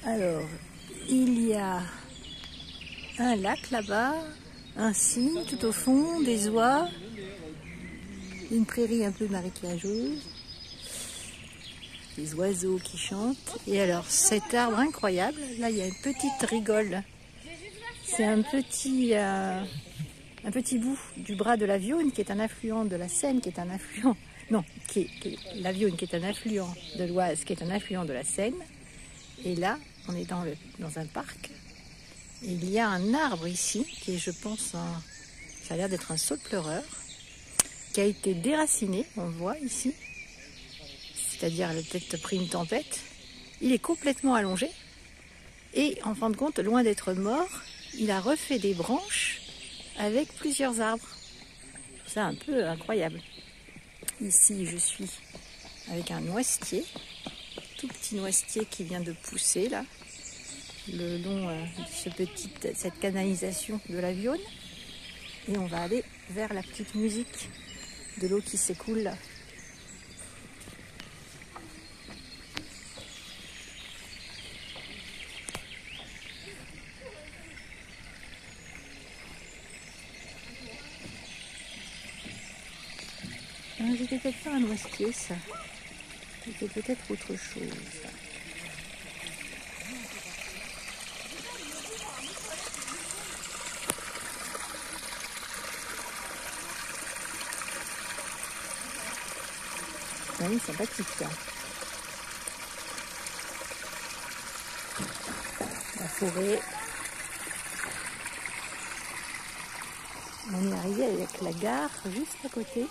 Alors, il y a un lac là-bas, un cygne tout au fond, des oies, une prairie un peu marécageuse, des oiseaux qui chantent. Et alors, cet arbre incroyable, là il y a une petite rigole. C'est un petit bout du bras de la Viosne qui est un affluent de la Seine, qui est un affluent, non, la Viosne qui est un affluent de l'Oise, qui est un affluent de la Seine. Et là, on est dans un parc. Et il y a un arbre ici, qui est, je pense, ça a l'air d'être un saule-pleureur, qui a été déraciné, on le voit ici. C'est-à-dire, il a peut-être pris une tempête. Il est complètement allongé. Et en fin de compte, loin d'être mort, il a refait des branches avec plusieurs arbres. C'est un peu incroyable. Ici, je suis avec un noisetier, tout petit noisetier qui vient de pousser là, le long de cette canalisation de la Viosne. Et on va aller vers la petite musique de l'eau qui s'écoule là. C'était peut-être pas un noisetier, ça. C'était peut-être autre chose. Oui, sympathique, ça. La forêt. On est arrivé avec la gare juste à côté.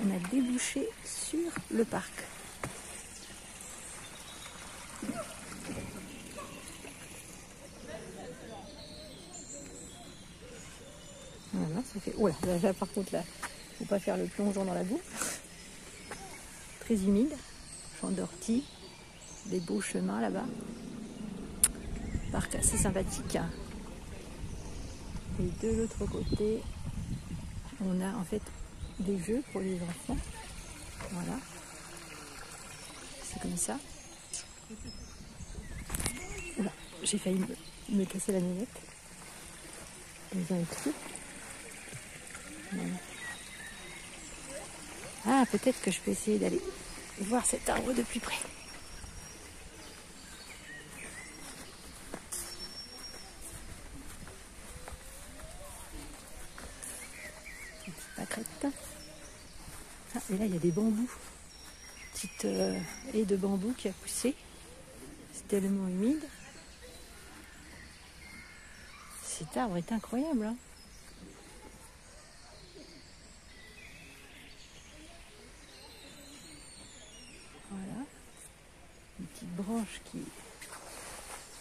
On a débouché sur le parc. Voilà, ça fait... Oh là, par contre, là, faut pas faire le plongeon dans la boue. Très humide, champ d'ortie, des beaux chemins là-bas. Parc assez sympathique. Et de l'autre côté, on a en fait des jeux pour les enfants. Voilà. C'est comme ça. Là, j'ai failli me casser la lunette. Ils ont écrit. Voilà. Ah, peut-être que je peux essayer d'aller voir cet arbre de plus près. Petite pâquerette. Ah, et là, il y a des bambous. Petite haie de bambou qui a poussé. C'est tellement humide. Cet arbre est incroyable, hein. Voilà. Une petite branche qui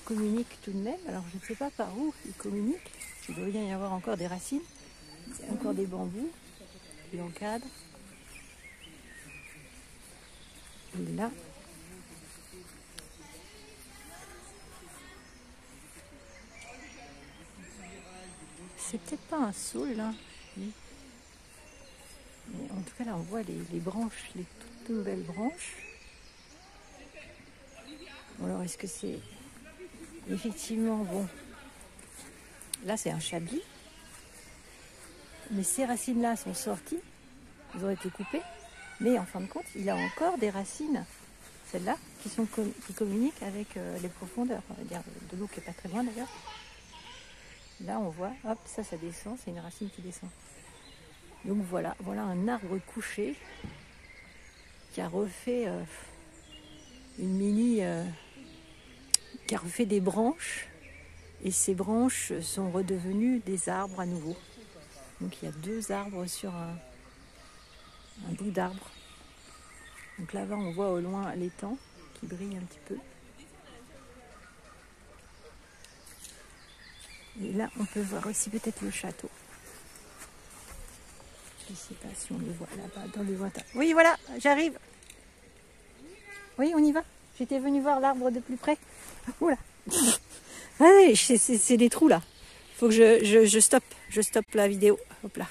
communique tout de même. Alors, je ne sais pas par où il communique. Il doit bien y avoir encore des racines. Encore des bambous qui l'encadrent. Et là, c'est peut-être pas un saule là. Mais en tout cas là on voit les branches, les toutes nouvelles branches. Bon, alors est-ce que c'est effectivement bon? Là c'est un chablis. Mais ces racines là sont sorties. Elles ont été coupées. Mais en fin de compte, il a encore des racines, celles-là, qui communiquent avec les profondeurs. On va dire de l'eau qui n'est pas très loin d'ailleurs. Là, on voit, hop, ça descend, c'est une racine qui descend. Donc voilà un arbre couché qui a refait qui a refait des branches. Et ces branches sont redevenues des arbres à nouveau. Donc il y a deux arbres sur un bout d'arbre. Donc là-bas, on voit au loin l'étang qui brille un petit peu. Et là, on peut voir aussi peut-être le château. Je ne sais pas si on le voit là-bas, dans le lointain. Oui, voilà, j'arrive. Oui, on y va. J'étais venue voir l'arbre de plus près. Oula. Allez, c'est des trous là. Il faut que je stoppe la vidéo. Hop là.